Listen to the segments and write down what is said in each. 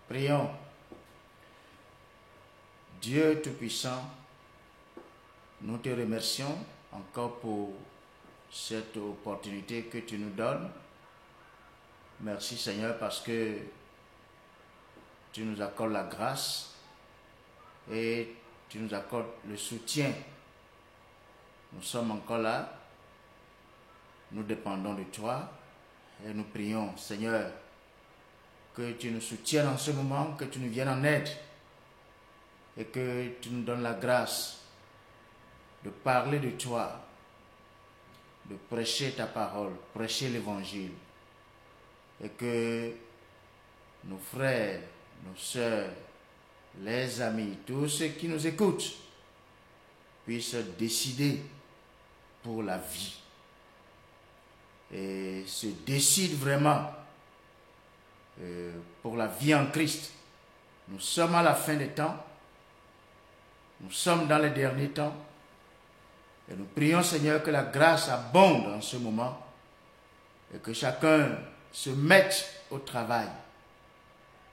Prions. Dieu Tout-Puissant, nous te remercions encore pour cette opportunité que tu nous donnes. Merci Seigneur parce que tu nous accordes la grâce et tu nous accordes le soutien. Nous sommes encore là, nous dépendons de toi et nous prions Seigneur que tu nous soutiennes en ce moment, que tu nous viennes en aide et que tu nous donnes la grâce de parler de toi, de prêcher ta parole, prêcher l'évangile et que nos frères, nos sœurs, les amis, tous ceux qui nous écoutent puissent décider pour la vie et se décident vraiment pour la vie en Christ. Nous sommes à la fin des temps, nous sommes dans les derniers temps et nous prions Seigneur que la grâce abonde en ce moment et que chacun se mette au travail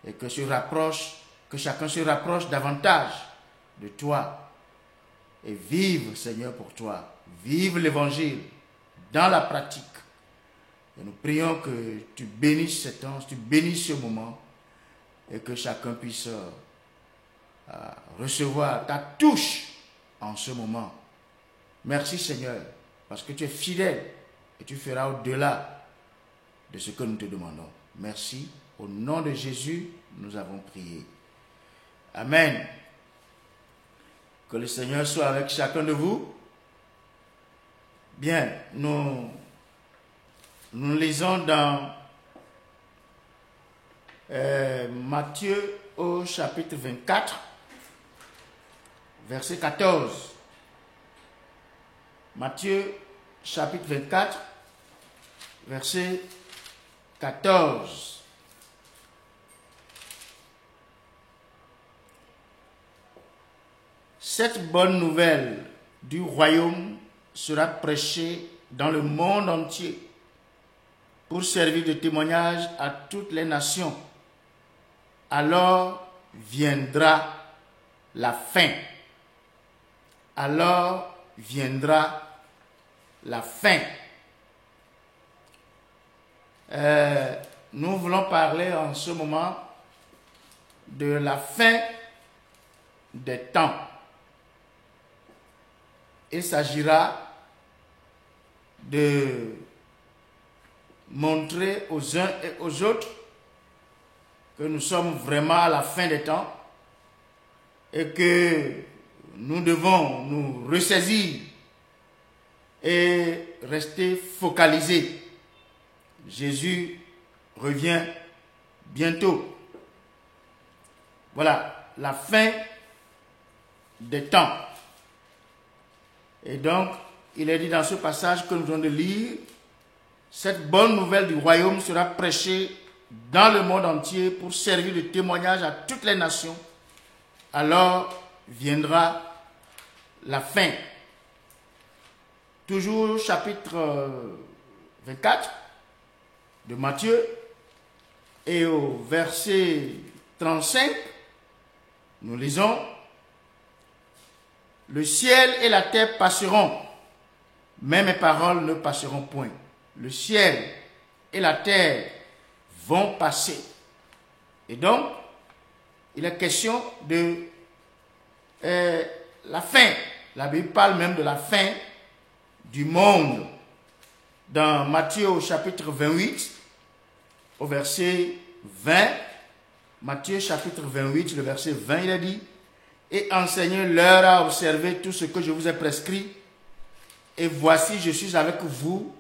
et que chacun se rapproche davantage de toi et vive Seigneur pour toi, vive l'évangile dans la pratique. Et nous prions que tu bénisses ce temps, tu bénisses ce moment et que chacun puisse recevoir ta touche en ce moment. Merci Seigneur, parce que tu es fidèle et tu feras au-delà de ce que nous te demandons. Merci. Au nom de Jésus, nous avons prié. Amen. Que le Seigneur soit avec chacun de vous. Bien, nous lisons dans Matthieu au chapitre 24, verset 14. Matthieu chapitre 24, verset 14. Cette bonne nouvelle du royaume sera prêchée dans le monde entier pour servir de témoignage à toutes les nations. Alors viendra la fin. Alors viendra la fin. Nous voulons parler en ce moment de la fin des temps. Il s'agira de montrer aux uns et aux autres que nous sommes vraiment à la fin des temps et que nous devons nous ressaisir et rester focalisés. Jésus revient bientôt. Voilà, la fin des temps. Et donc, il est dit dans ce passage que nous venons de lire, cette bonne nouvelle du royaume sera prêchée dans le monde entier pour servir de témoignage à toutes les nations. Alors viendra la fin. Toujours chapitre 24 de Matthieu et au verset 35, nous lisons: le ciel et la terre passeront, mais mes paroles ne passeront point. Le ciel et la terre vont passer. Et donc, il est question de la fin. La Bible parle même de la fin du monde. Dans Matthieu au chapitre 28, au verset 20, Matthieu chapitre 28, le verset 20, il a dit: et enseignez-leur à observer tout ce que je vous ai prescrit. Et voici, je suis avec vous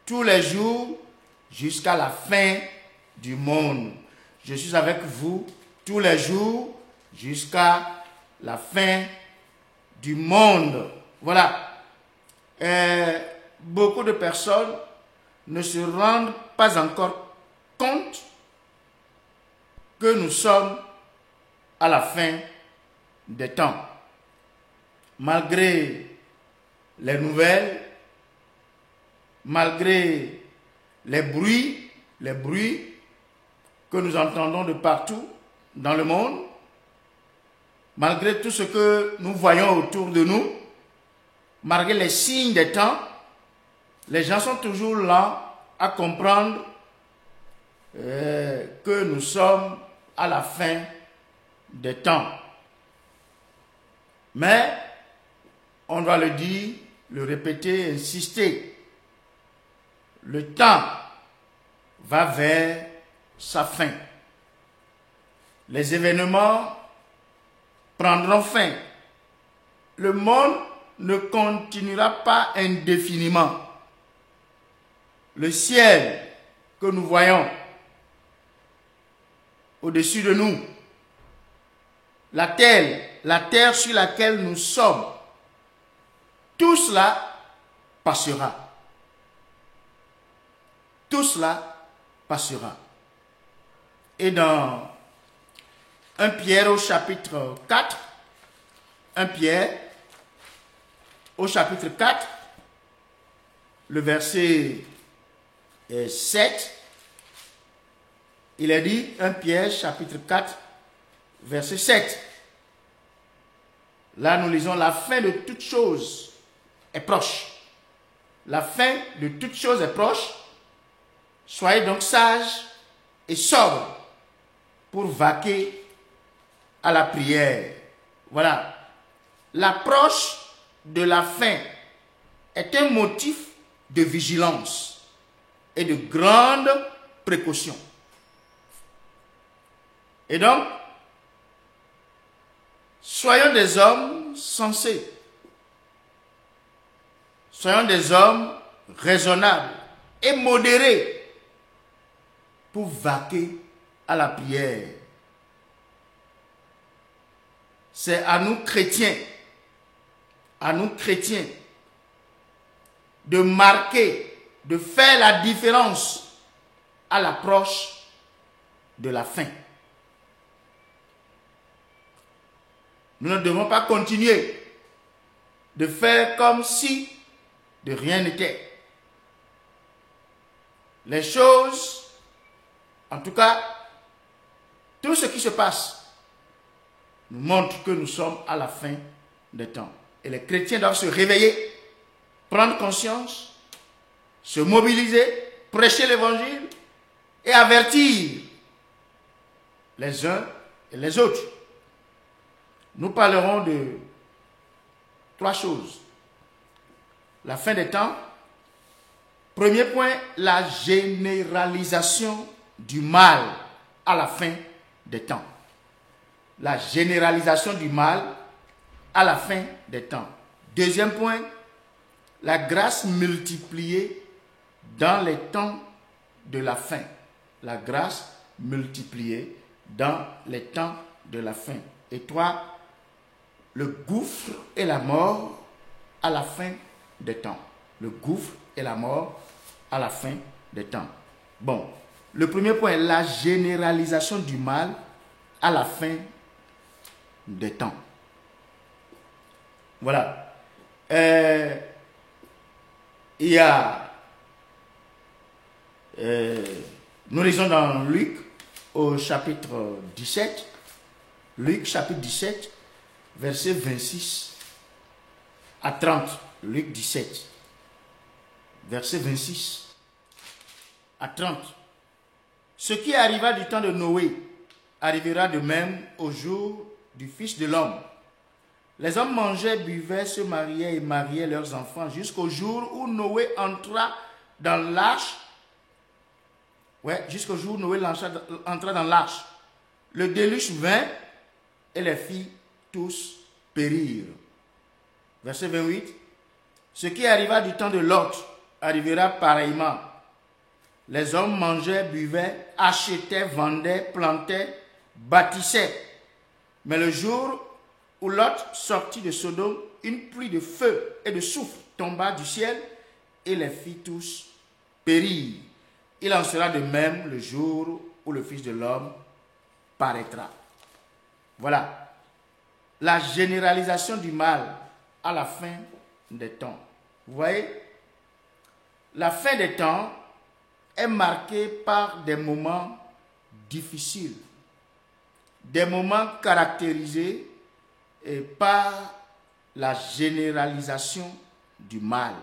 tous les jours jusqu'à la fin du monde. Je suis avec vous tous les jours jusqu'à la fin du monde. Voilà. Beaucoup de personnes ne se rendent pas encore compte que nous sommes à la fin des temps. Malgré les nouvelles, malgré les bruits que nous entendons de partout, dans le monde, malgré tout ce que nous voyons autour de nous, malgré les signes des temps, les gens sont toujours là à comprendre que nous sommes à la fin des temps. Mais on doit le dire, le répéter, insister. Le temps va vers sa fin. Les événements prendront fin. Le monde ne continuera pas indéfiniment. Le ciel que nous voyons au-dessus de nous, la terre sur laquelle nous sommes, tout cela passera. Tout cela passera. Et dans 1 Pierre au chapitre 4, 1 Pierre au chapitre 4, le verset 7, il est dit, 1 Pierre chapitre 4, verset 7. Là, nous lisons, la fin de toutes choses est proche. La fin de toutes choses est proche. Soyez donc sages et sobres pour vaquer à la prière. Voilà. L'approche de la fin est un motif de vigilance et de grande précaution. Et donc, soyons des hommes sensés. Soyons des hommes raisonnables et modérés pour vaquer à la prière. C'est à nous chrétiens, de marquer, de faire la différence à l'approche de la fin. Nous ne devons pas continuer de faire comme si de rien n'était. Les choses, en tout cas, tout ce qui se passe nous montre que nous sommes à la fin des temps. Et les chrétiens doivent se réveiller, prendre conscience, se mobiliser, prêcher l'évangile et avertir les uns et les autres. Nous parlerons de 3 choses. La fin des temps. Premier point, la généralisation du mal à la fin des temps. La généralisation du mal à la fin des temps. Deuxième point, la grâce multipliée dans les temps de la fin. La grâce multipliée dans les temps de la fin. Et 3, le gouffre et la mort à la fin des temps. Le gouffre et la mort à la fin des temps. Bon, le premier point, la généralisation du mal à la fin des temps. Voilà. Il y a... nous lisons dans Luc au chapitre 17. Luc chapitre 17, verset 26 à 30. Luc 17, verset 26 à 30. Ce qui arriva du temps de Noé arrivera de même au jour du Fils de l'homme. Les hommes mangeaient, buvaient, se mariaient et mariaient leurs enfants jusqu'au jour où Noé entra dans l'arche. Ouais, jusqu'au jour où Noé entra dans l'arche. Le déluge vint et les filles tous périrent. Verset 28. Ce qui arriva du temps de Lot arrivera pareillement. Les hommes mangeaient, buvaient, achetaient, vendaient, plantaient, bâtissaient. Mais le jour où Lot sortit de Sodome, une pluie de feu et de soufre tomba du ciel et les fit tous périr. Il en sera de même le jour où le Fils de l'homme paraîtra. Voilà. La généralisation du mal à la fin des temps. Vous voyez, la fin des temps est marquée par des moments difficiles, des moments caractérisés par la généralisation du mal.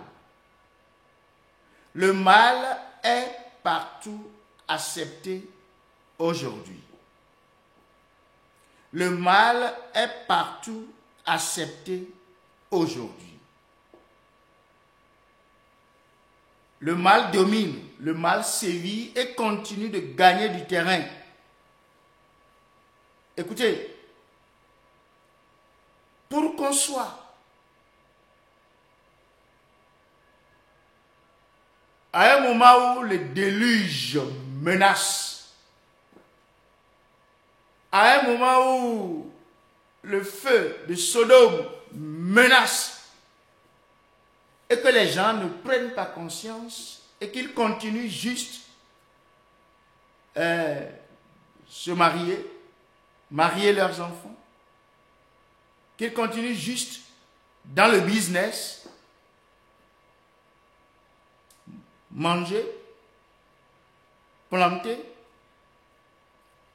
Le mal est partout accepté aujourd'hui. Le mal est partout accepté aujourd'hui. Le mal domine, le mal sévit et continue de gagner du terrain. Écoutez, pour qu'on soit à un moment où le déluge menace, à un moment où le feu de Sodome menace, et que les gens ne prennent pas conscience et qu'ils continuent juste se marier leurs enfants, qu'ils continuent juste dans le business, manger, planter,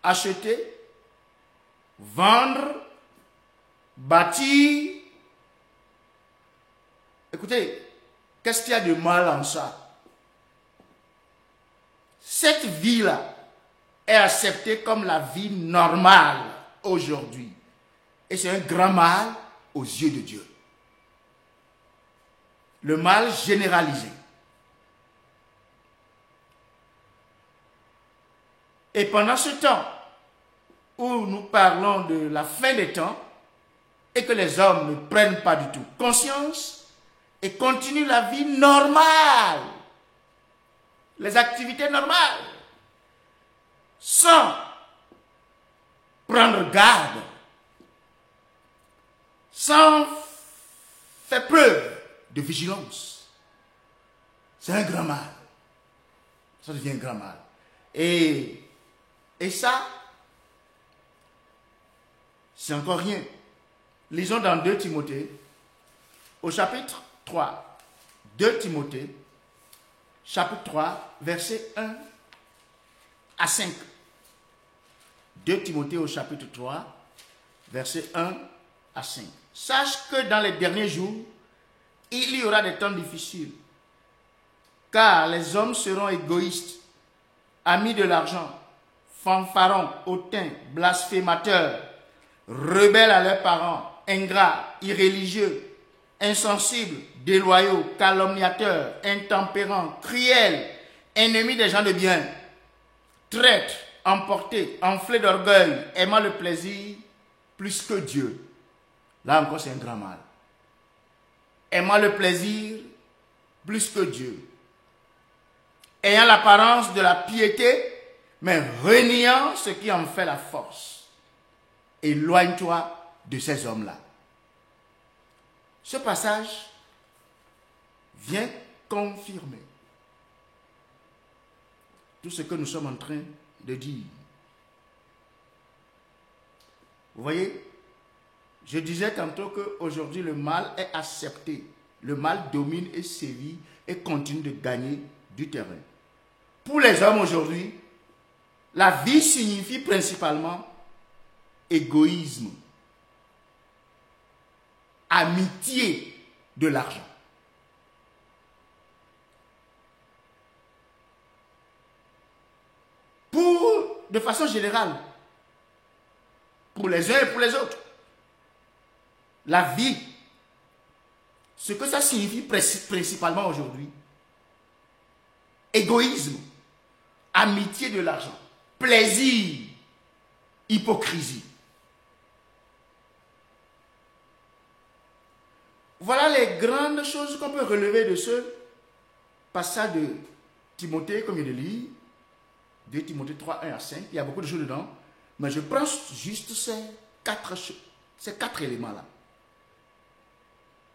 acheter, vendre, bâtir. Écoutez, qu'est-ce qu'il y a de mal en ça? Cette vie-là est acceptée comme la vie normale aujourd'hui. Et c'est un grand mal aux yeux de Dieu. Le mal généralisé. Et pendant ce temps où nous parlons de la fin des temps et que les hommes ne prennent pas du tout conscience et continuent la vie normale, les activités normales, sans prendre garde, sans faire preuve de vigilance, c'est un grand mal. Ça devient un grand mal. Et ça, c'est encore rien. Lisons dans 2 Timothée, au chapitre 3. 2 Timothée, chapitre 3, versets 1 à 5. 2 Timothée au chapitre 3, versets 1 à 5. Sache que dans les derniers jours, il y aura des temps difficiles, car les hommes seront égoïstes, amis de l'argent, fanfarons, hautains, blasphémateurs, rebelles à leurs parents, ingrats, irréligieux, insensibles, déloyaux, calomniateurs, intempérants, cruels, ennemis des gens de bien, traîtres, emportés, enflés d'orgueil, aimant le plaisir plus que Dieu. Là encore, c'est un grand mal. Aimant le plaisir plus que Dieu. Ayant l'apparence de la piété, mais reniant ce qui en fait la force. Éloigne-toi de ces hommes-là. Ce passage vient confirmer tout ce que nous sommes en train de dire. Vous voyez, je disais tantôt qu'aujourd'hui le mal est accepté. Le mal domine et sévit et continue de gagner du terrain. Pour les hommes aujourd'hui, la vie signifie principalement égoïsme, amitié de l'argent. De façon générale, pour les uns et pour les autres, la vie, ce que ça signifie principalement aujourd'hui, égoïsme, amitié de l'argent, plaisir, hypocrisie. Voilà les grandes choses qu'on peut relever de ce passage de Timothée, comme il le lit, 2 Timothée 3, 1 à 5. Il y a beaucoup de choses dedans, mais je prends juste ces quatre éléments-là.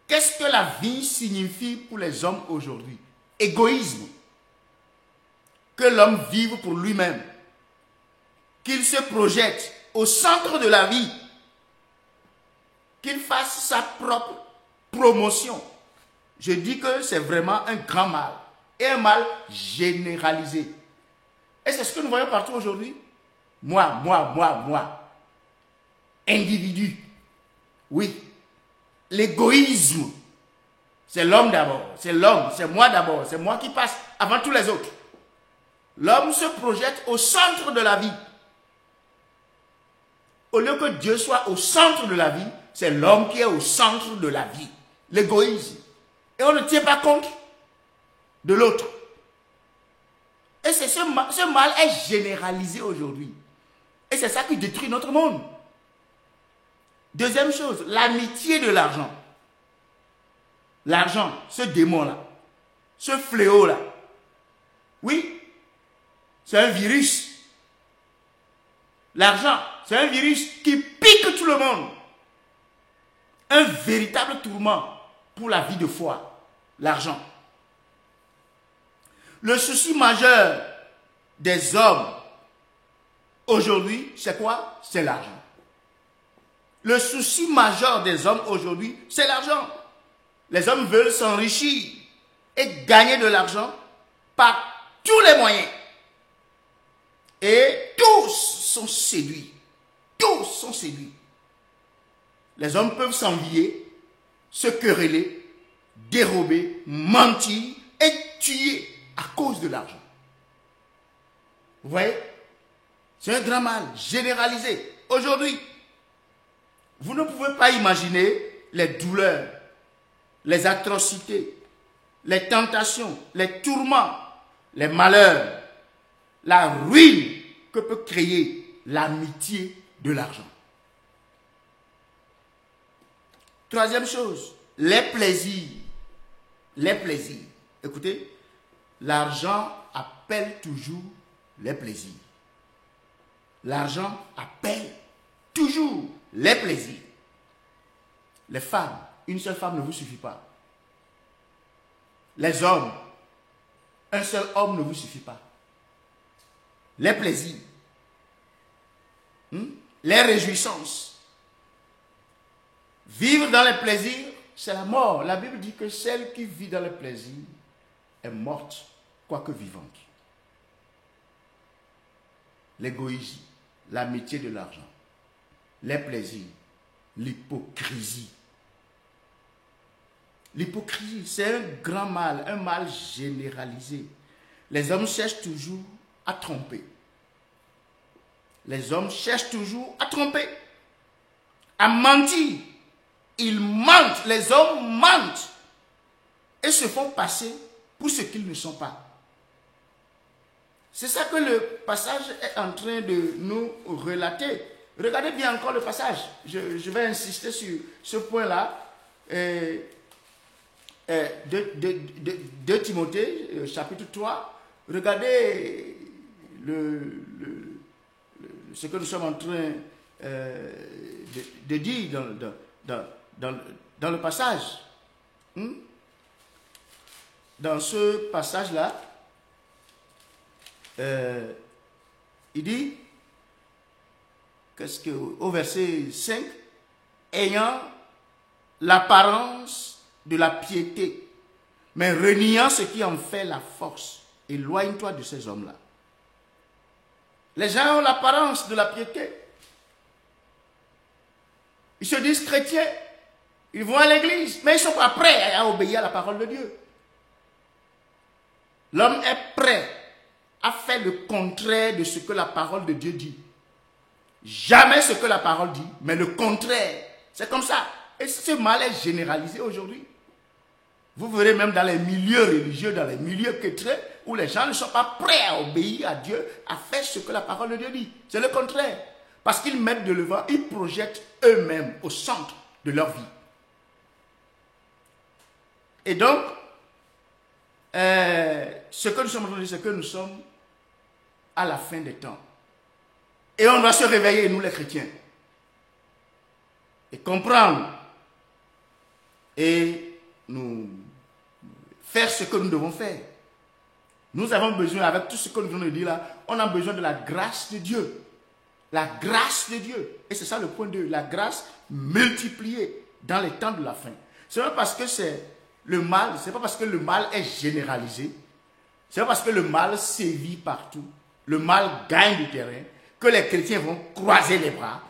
Qu'est-ce que la vie signifie pour les hommes aujourd'hui? Égoïsme. Que l'homme vive pour lui-même. Qu'il se projette au centre de la vie. Qu'il fasse sa propre promotion. Je dis que c'est vraiment un grand mal. Et un mal généralisé. Et c'est ce que nous voyons partout aujourd'hui. Moi. individu. Oui, l'égoïsme, c'est l'homme d'abord, c'est l'homme, c'est moi d'abord, c'est moi qui passe avant tous les autres. L'homme se projette au centre de la vie. Au lieu que Dieu soit au centre de la vie, c'est l'homme qui est au centre de la vie. L'égoïsme. Et on ne tient pas compte de l'autre. Et ce mal est généralisé aujourd'hui. Et c'est ça qui détruit notre monde. Deuxième chose, l'amitié de l'argent. L'argent, ce démon-là, ce fléau-là, oui, c'est un virus. L'argent, c'est un virus qui pique tout le monde. Un véritable tourment pour la vie de foi, l'argent. Le souci majeur des hommes aujourd'hui, c'est quoi? C'est l'argent. Le souci majeur des hommes aujourd'hui, c'est l'argent. Les hommes veulent s'enrichir et gagner de l'argent par tous les moyens. Et tous sont séduits. Tous sont séduits. Les hommes peuvent s'envier, se quereller, dérober, mentir et tuer à cause de l'argent. Vous voyez? C'est un grand mal généralisé. Aujourd'hui, vous ne pouvez pas imaginer les douleurs, les atrocités, les tentations, les tourments, les malheurs, la ruine que peut créer l'amitié de l'argent. Troisième chose, les plaisirs. Les plaisirs. Écoutez, l'argent appelle toujours les plaisirs. L'argent appelle toujours les plaisirs. Les femmes, une seule femme ne vous suffit pas. Les hommes, un seul homme ne vous suffit pas. Les plaisirs, les réjouissances. Vivre dans les plaisirs, c'est la mort. La Bible dit que celle qui vit dans les plaisirs est morte, quoique vivante. L'égoïsme, l'amitié de l'argent, les plaisirs, l'hypocrisie. L'hypocrisie, c'est un grand mal, un mal généralisé. Les hommes cherchent toujours à tromper. Les hommes cherchent toujours à tromper, à mentir. Ils mentent, les hommes mentent et se font passer pour ce qu'ils ne sont pas. C'est ça que le passage est en train de nous relater. Regardez bien encore le passage. Je vais insister sur ce point-là. De Timothée, chapitre 3. Regardez ce que nous sommes en train de dire dans le passage. Dans ce passage-là, il dit, au verset 5, ayant l'apparence de la piété, mais reniant ce qui en fait la force, éloigne-toi de ces hommes-là. Les gens ont l'apparence de la piété. Ils se disent chrétiens, ils vont à l'église, mais ils ne sont pas prêts à obéir à la parole de Dieu. L'homme est prêt à faire le contraire de ce que la parole de Dieu dit. Jamais ce que la parole dit, mais le contraire. C'est comme ça. Et ce mal est généralisé aujourd'hui. Vous verrez même dans les milieux religieux, dans les milieux chrétiens, où les gens ne sont pas prêts à obéir à Dieu, à faire ce que la parole de Dieu dit. C'est le contraire. Parce qu'ils mettent de l'avant, ils projettent eux-mêmes au centre de leur vie. Et donc, ce que nous sommes en train de dire, c'est que nous sommes à la fin des temps. Et on doit se réveiller, nous les chrétiens, et comprendre, et nous faire ce que nous devons faire. Nous avons besoin, avec tout ce que nous venons de dire là, on a besoin de la grâce de Dieu. La grâce de Dieu. Et c'est ça le point 2, la grâce multipliée dans les temps de la fin. Ce n'est pas parce que c'est le mal, c'est pas parce que le mal est généralisé, c'est pas parce que le mal sévit partout, le mal gagne du terrain, que les chrétiens vont croiser les bras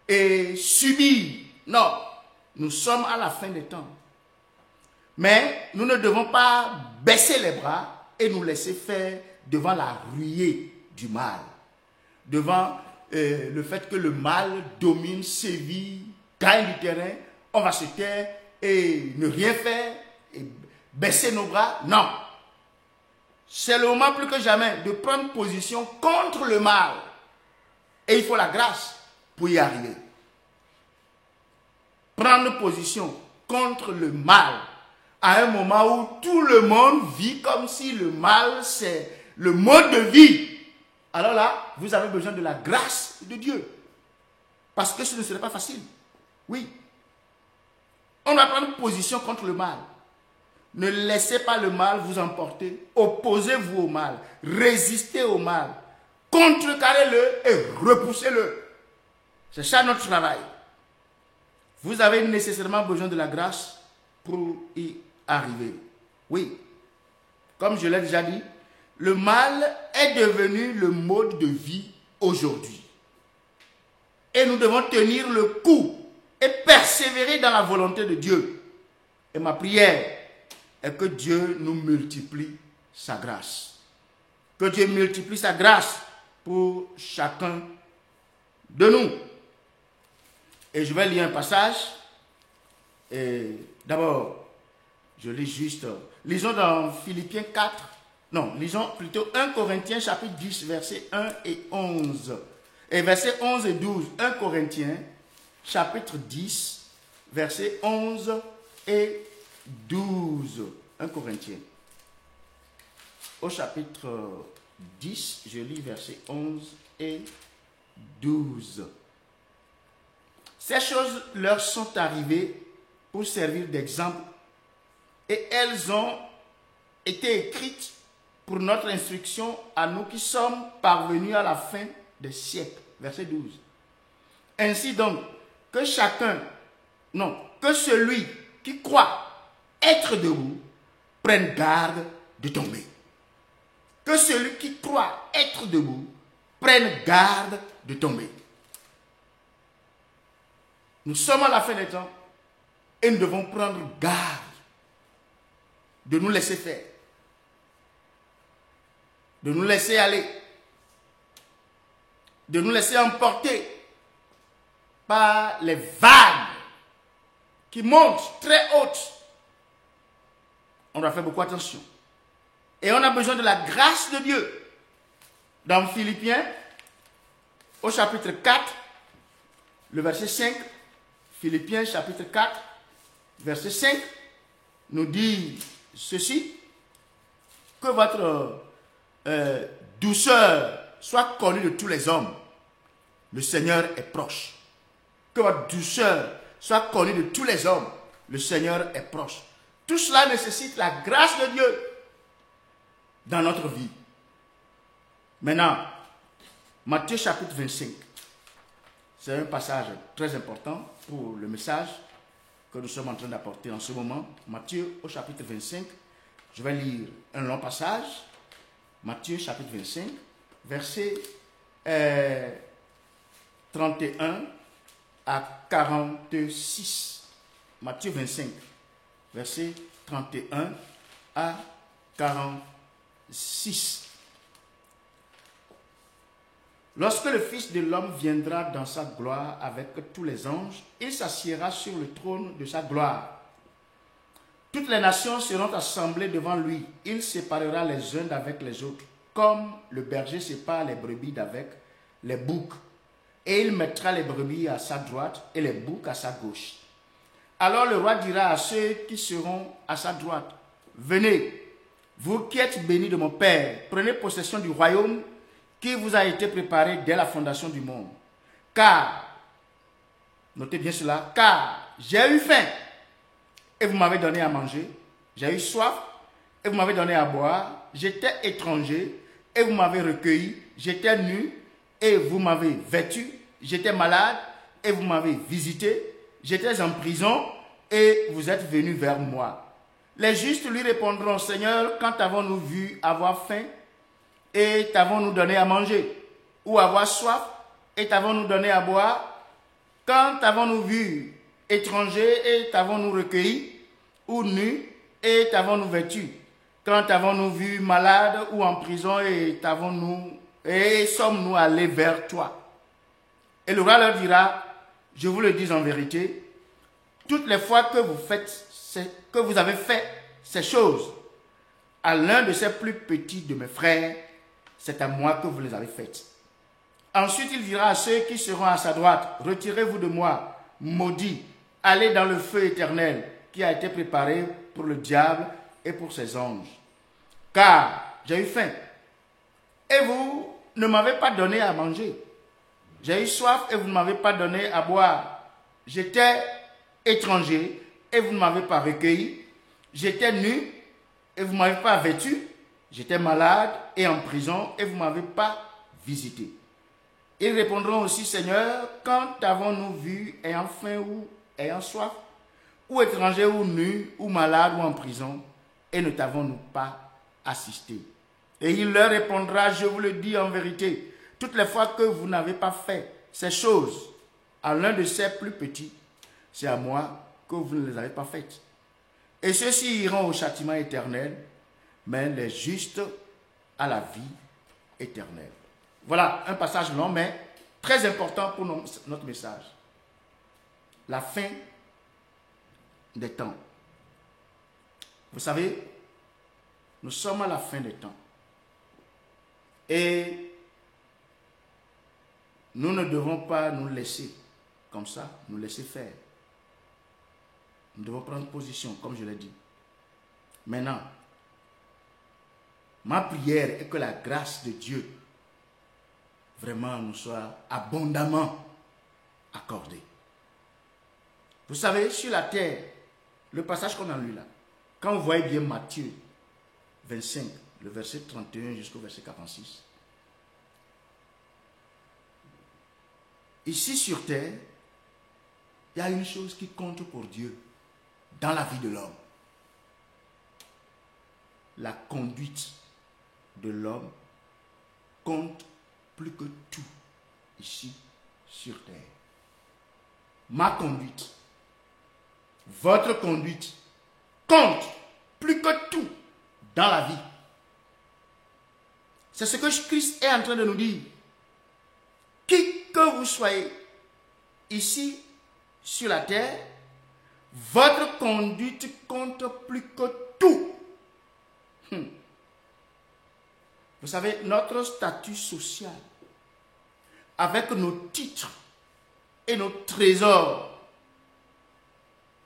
et subir. Non, nous sommes à la fin des temps. Mais nous ne devons pas baisser les bras et nous laisser faire devant la ruée du mal. Devant le fait que le mal domine, sévit, gagne du terrain, on va se taire et ne rien faire et baisser nos bras. Non. C'est le moment plus que jamais de prendre position contre le mal. Et il faut la grâce pour y arriver. Prendre position contre le mal à un moment où tout le monde vit comme si le mal c'est le mode de vie. Alors là, vous avez besoin de la grâce de Dieu. Parce que ce ne serait pas facile. Oui. On doit prendre position contre le mal. Ne laissez pas le mal vous emporter. Opposez-vous au mal. Résistez au mal. Contrecarrez-le et repoussez-le. C'est ça notre travail. Vous avez nécessairement besoin de la grâce pour y arriver. Oui. Comme je l'ai déjà dit, le mal est devenu le mode de vie aujourd'hui. Et nous devons tenir le coup et persévérer dans la volonté de Dieu. Et ma prière est que Dieu nous multiplie sa grâce. Que Dieu multiplie sa grâce pour chacun de nous. Et je vais lire un passage. Et d'abord, je lis juste. Lisons dans Philippiens 4. Non, lisons plutôt 1 Corinthiens chapitre 10, versets 1 et 11. Et versets 11 et 12. 1 Corinthiens chapitre 10, versets 11 et 12. 1 Corinthiens. Au chapitre 10, je lis versets 11 et 12. Ces choses leur sont arrivées pour servir d'exemple et elles ont été écrites pour notre instruction à nous qui sommes parvenus à la fin des siècles. Verset 12. Ainsi donc, que celui qui croit être debout prenne garde de tomber. Que celui qui croit être debout prenne garde de tomber. Nous sommes à la fin des temps et nous devons prendre garde de nous laisser faire, de nous laisser aller, de nous laisser emporter par les vagues qui montent très hautes. On doit faire beaucoup attention. Et on a besoin de la grâce de Dieu. Dans Philippiens, au chapitre 4, le verset 5, Philippiens chapitre 4, verset 5, nous dit ceci, que votre douceur soit connue de tous les hommes. Le Seigneur est proche. Que votre douceur soit connue de tous les hommes. Le Seigneur est proche. Tout cela nécessite la grâce de Dieu dans notre vie. Maintenant, Matthieu chapitre 25. C'est un passage très important pour le message que nous sommes en train d'apporter en ce moment. Matthieu au chapitre 25. Je vais lire un long passage. Matthieu chapitre 25, verset 31 à 46. Matthieu 25, verset 31 à 46. Lorsque le Fils de l'homme viendra dans sa gloire avec tous les anges, il s'assiera sur le trône de sa gloire. Toutes les nations seront assemblées devant lui. Il séparera les uns d'avec les autres, comme le berger sépare les brebis d'avec les boucs. Et il mettra les brebis à sa droite et les boucs à sa gauche. Alors le roi dira à ceux qui seront à sa droite, « Venez, vous qui êtes bénis de mon Père, prenez possession du royaume qui vous a été préparé dès la fondation du monde. Car, notez bien cela, car j'ai eu faim et vous m'avez donné à manger, j'ai eu soif et vous m'avez donné à boire, j'étais étranger et vous m'avez recueilli, j'étais nu et vous m'avez vêtu, j'étais malade et vous m'avez visité, j'étais en prison et vous êtes venus vers moi. » Les justes lui répondront, « Seigneur, quand avons-nous vu avoir faim et t'avons-nous donné à manger, ou avoir soif et t'avons-nous donné à boire? quand t'avons-nous vu étranger et t'avons-nous recueilli, ou nu et t'avons-nous vêtu? Quand t'avons-nous vu malade ou en prison et sommes-nous allés vers toi? Et le roi leur dira, je vous le dis en vérité, toutes les fois que vous avez fait ces choses à l'un de ces plus petits de mes frères, c'est à moi que vous les avez faites. Ensuite, il dira à ceux qui seront à sa droite, retirez-vous de moi, maudits, allez dans le feu éternel qui a été préparé pour le diable et pour ses anges. Car j'ai eu faim et vous ne m'avez pas donné à manger. J'ai eu soif et vous ne m'avez pas donné à boire. J'étais étranger et vous ne m'avez pas recueilli. J'étais nu et vous ne m'avez pas vêtu. J'étais malade et en prison et vous ne m'avez pas visité. Ils répondront aussi, Seigneur, quand avons-nous vu ayant faim ou ayant soif, ou étranger ou nu, ou malade ou en prison, et ne t'avons-nous pas assisté? Et il leur répondra, je vous le dis en vérité, toutes les fois que vous n'avez pas fait ces choses à l'un de ces plus petits, c'est à moi que vous ne les avez pas faites. Et ceux-ci iront au châtiment éternel, mais les justes à la vie éternelle. Voilà un passage long, mais très important pour notre message. La fin des temps. Vous savez, nous sommes à la fin des temps. Et nous ne devons pas nous laisser comme ça, nous laisser faire. Nous devons prendre position, comme je l'ai dit. Maintenant, ma prière est que la grâce de Dieu vraiment nous soit abondamment accordée. Vous savez, sur la terre, le passage qu'on a lu là, quand vous voyez bien Matthieu 25, le verset 31 jusqu'au verset 46, ici sur terre, il y a une chose qui compte pour Dieu dans la vie de l'homme. La conduite de l'homme compte plus que tout ici sur terre. Ma conduite, votre conduite compte plus que tout dans la vie. C'est ce que Christ est en train de nous dire. Qui que vous soyez ici sur la terre, votre conduite compte plus que tout. Vous savez, notre statut social, avec nos titres et nos trésors,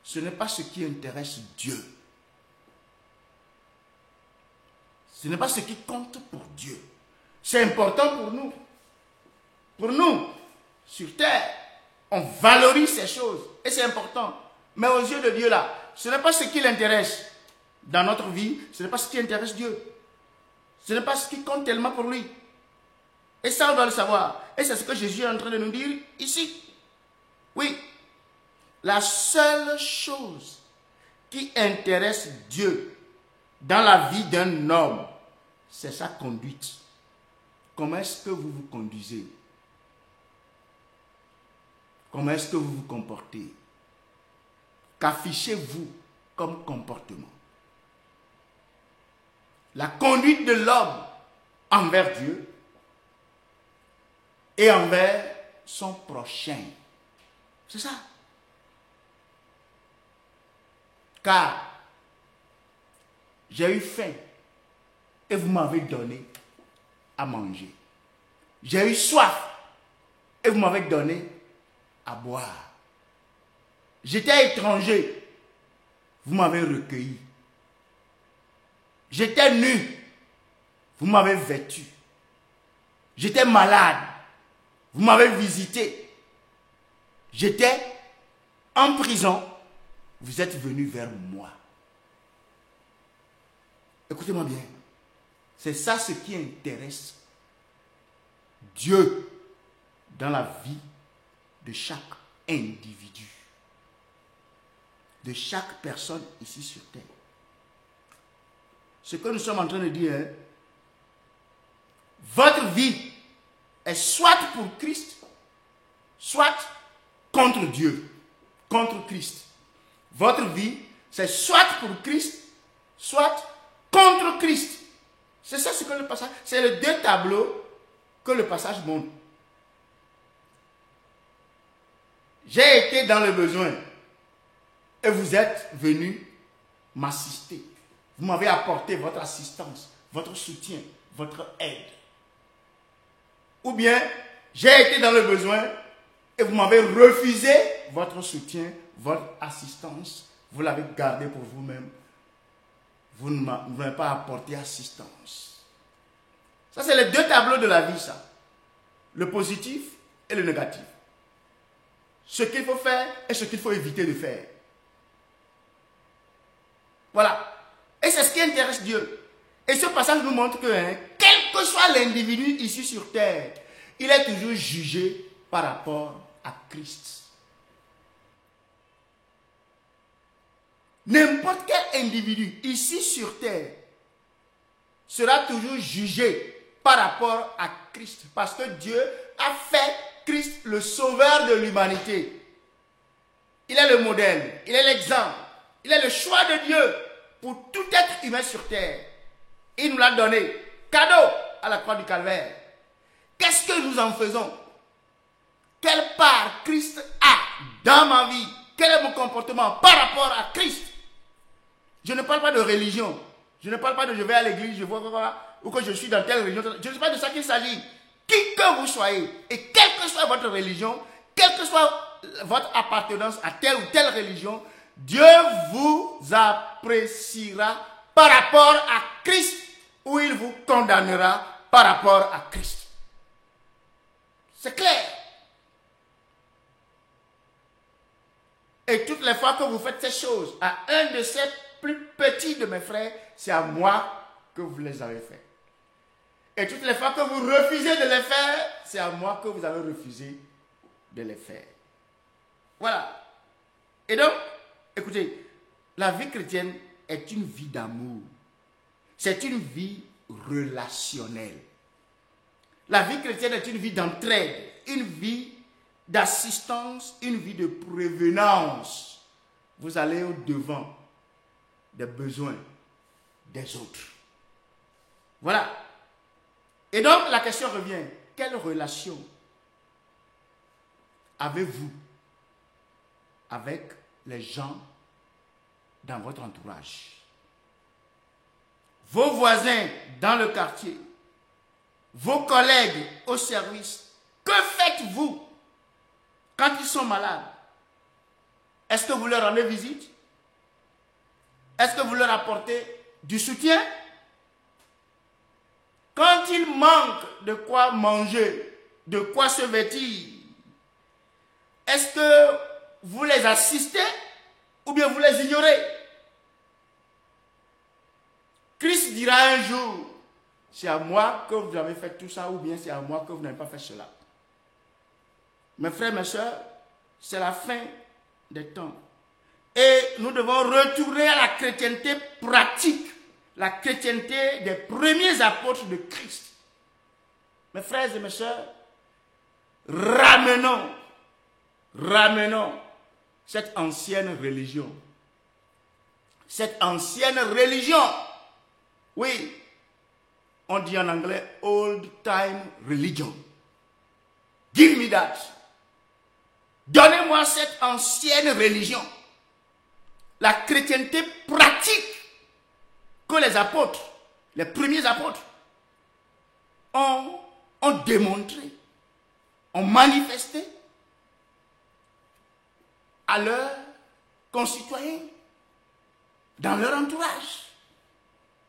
ce n'est pas ce qui intéresse Dieu. Ce n'est pas ce qui compte pour Dieu. C'est important pour nous. Pour nous, sur terre, on valorise ces choses. Et c'est important. Mais aux yeux de Dieu là, ce n'est pas ce qui l'intéresse dans notre vie. Ce n'est pas ce qui intéresse Dieu. Ce n'est pas ce qui compte tellement pour lui. Et ça, on doit le savoir. Et c'est ce que Jésus est en train de nous dire ici. Oui. La seule chose qui intéresse Dieu dans la vie d'un homme, c'est sa conduite. Comment est-ce que vous vous conduisez? Comment est-ce que vous vous comportez? Qu'affichez-vous comme comportement? La conduite de l'homme envers Dieu et envers son prochain. C'est ça. Car j'ai eu faim et vous m'avez donné à manger. J'ai eu soif et vous m'avez donné à boire. J'étais étranger, vous m'avez recueilli. J'étais nu, vous m'avez vêtu. J'étais malade, vous m'avez visité. J'étais en prison, vous êtes venu vers moi. Écoutez-moi bien, c'est ça ce qui intéresse Dieu dans la vie de chaque individu, de chaque personne ici sur terre. Ce que nous sommes en train de dire, votre vie est soit pour Christ, soit contre Dieu, contre Christ. Votre vie, c'est soit pour Christ, soit contre Christ. C'est ça ce que le passage, c'est les deux tableaux que le passage montre. J'ai été dans le besoin et vous êtes venus m'assister. Vous m'avez apporté votre assistance, votre soutien, votre aide. Ou bien, j'ai été dans le besoin et vous m'avez refusé votre soutien, votre assistance. Vous l'avez gardé pour vous-même. Vous ne m'avez pas apporté assistance. Ça, c'est les deux tableaux de la vie, ça. Le positif et le négatif. Ce qu'il faut faire et ce qu'il faut éviter de faire. Voilà. Et c'est ce qui intéresse Dieu. Et ce passage nous montre que, quel que soit l'individu ici sur terre, il est toujours jugé par rapport à Christ. N'importe quel individu ici sur terre sera toujours jugé par rapport à Christ. Parce que Dieu a fait Christ le sauveur de l'humanité. Il est le modèle, il est l'exemple, il est le choix de Dieu pour tout être humain sur terre. Il nous l'a donné, cadeau à la croix du Calvaire. Qu'est-ce que nous en faisons? Quelle part Christ a dans ma vie? Quel est mon comportement par rapport à Christ? Je ne parle pas de religion. Je ne parle pas de je vais à l'église, je vois ou que je suis dans telle religion. Je ne sais pas de ça qu'il s'agit. Qui que vous soyez, et quelle que soit votre religion, quelle que soit votre appartenance à telle ou telle religion, Dieu vous appréciera par rapport à Christ ou il vous condamnera par rapport à Christ. C'est clair. Et toutes les fois que vous faites ces choses à un de ces plus petits de mes frères, c'est à moi que vous les avez fait. Et toutes les fois que vous refusez de les faire, c'est à moi que vous avez refusé de les faire. Voilà. Et donc, écoutez, la vie chrétienne est une vie d'amour. C'est une vie relationnelle. La vie chrétienne est une vie d'entraide, une vie d'assistance, une vie de prévenance. Vous allez au-devant des besoins des autres. Voilà. Et donc, la question revient. Quelle relation avez-vous avec les gens dans votre entourage? Vos voisins dans le quartier, vos collègues au service, que faites-vous quand ils sont malades? Est-ce que vous leur rendez visite? Est-ce que vous leur apportez du soutien? Quand ils manquent de quoi manger, de quoi se vêtir, est-ce que vous les assistez ou bien vous les ignorez? Christ dira un jour, c'est à moi que vous avez fait tout ça ou bien c'est à moi que vous n'avez pas fait cela. Mes frères, mes soeurs, c'est la fin des temps. Et nous devons retourner à la chrétienté pratique, la chrétienté des premiers apôtres de Christ. Mes frères et mes soeurs, ramenons cette ancienne religion. Cette ancienne religion. Oui, on dit en anglais old time religion. Give me that. Donnez-moi cette ancienne religion. La chrétienté pratique que les apôtres, les premiers apôtres, ont démontré, ont manifesté à leurs concitoyens, dans leur entourage.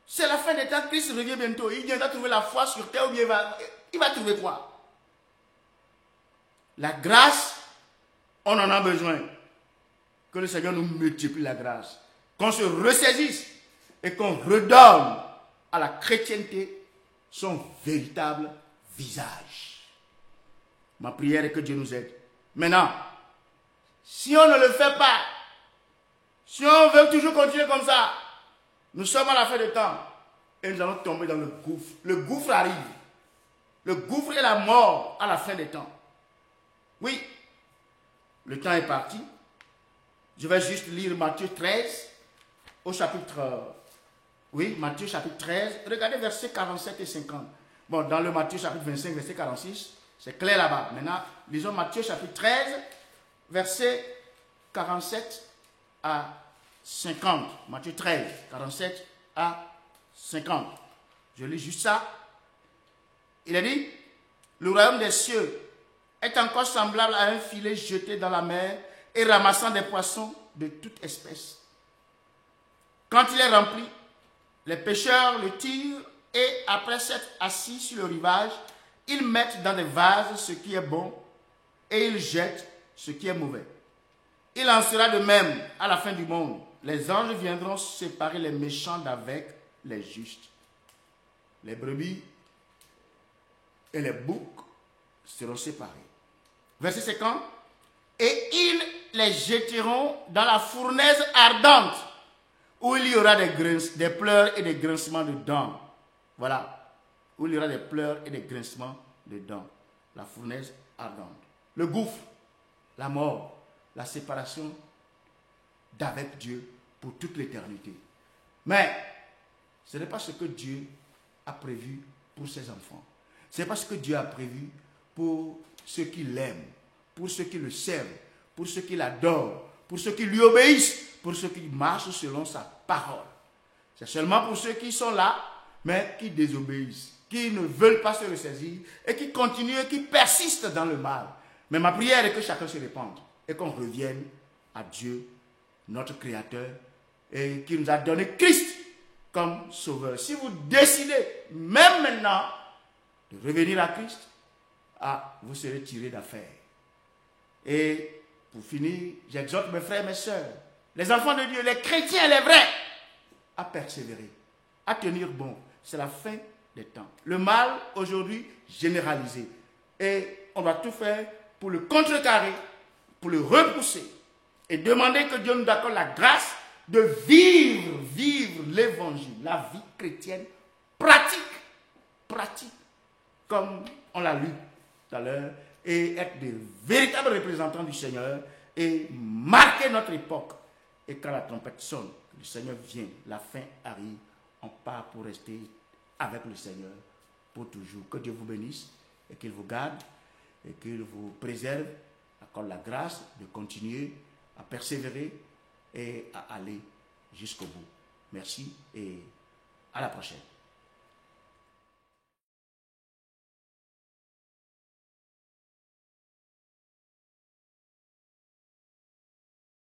C'est la fin des temps, Christ revient bientôt. Il viendra trouver la foi sur terre ou bien il va trouver quoi? La grâce, on en a besoin. Que le Seigneur nous multiplie la grâce. Qu'on se ressaisisse et qu'on redonne à la chrétienté son véritable visage. Ma prière est que Dieu nous aide. Maintenant, si on ne le fait pas, si on veut toujours continuer comme ça, nous sommes à la fin des temps et nous allons tomber dans le gouffre. Le gouffre arrive. Le gouffre est la mort à la fin des temps. Oui, le temps est parti. Je vais juste lire Matthieu 13 au chapitre... Oui, Matthieu chapitre 13. Regardez versets 47 et 50. Bon, dans le Matthieu chapitre 25, verset 46, c'est clair là-bas. Maintenant, lisons Matthieu chapitre 13, verset 47 à 50. Matthieu 13, 47 à 50. Je lis juste ça. Il a dit, le royaume des cieux est encore semblable à un filet jeté dans la mer et ramassant des poissons de toute espèce. Quand il est rempli, les pêcheurs le tirent et après s'être assis sur le rivage, ils mettent dans des vases ce qui est bon et ils jettent ce qui est mauvais. Il en sera de même à la fin du monde. Les anges viendront séparer les méchants d'avec les justes. Les brebis et les boucs seront séparés. Verset 50. Et ils les jetteront dans la fournaise ardente, où il y aura des pleurs et des grincements de dents. Voilà. Où il y aura des pleurs et des grincements de dents. La fournaise ardente. Le gouffre, la mort, la séparation d'avec Dieu pour toute l'éternité. Mais ce n'est pas ce que Dieu a prévu pour ses enfants. Ce n'est pas ce que Dieu a prévu pour ceux qui l'aiment, pour ceux qui le servent, pour ceux qui l'adorent, pour ceux qui lui obéissent, pour ceux qui marchent selon sa parole. C'est seulement pour ceux qui sont là, mais qui désobéissent, qui ne veulent pas se ressaisir et qui continuent et qui persistent dans le mal. Mais ma prière est que chacun se répande et qu'on revienne à Dieu, notre Créateur, et qui nous a donné Christ comme sauveur. Si vous décidez, même maintenant, de revenir à Christ, vous serez tirés d'affaire. Et pour finir, j'exhorte mes frères et mes sœurs, les enfants de Dieu, les chrétiens, les vrais, à persévérer, à tenir bon. C'est la fin des temps. Le mal, aujourd'hui, généralisé. Et on doit tout faire pour le contrecarrer, pour le repousser. Et demander que Dieu nous accorde la grâce de vivre l'évangile, la vie chrétienne pratique, comme on l'a lu tout à l'heure, et être des véritables représentants du Seigneur et marquer notre époque. Et quand la trompette sonne, le Seigneur vient, la fin arrive, on part pour rester avec le Seigneur pour toujours. Que Dieu vous bénisse et qu'il vous garde et qu'il vous préserve, accorde la grâce de continuer à persévérer et à aller jusqu'au bout. Merci et à la prochaine.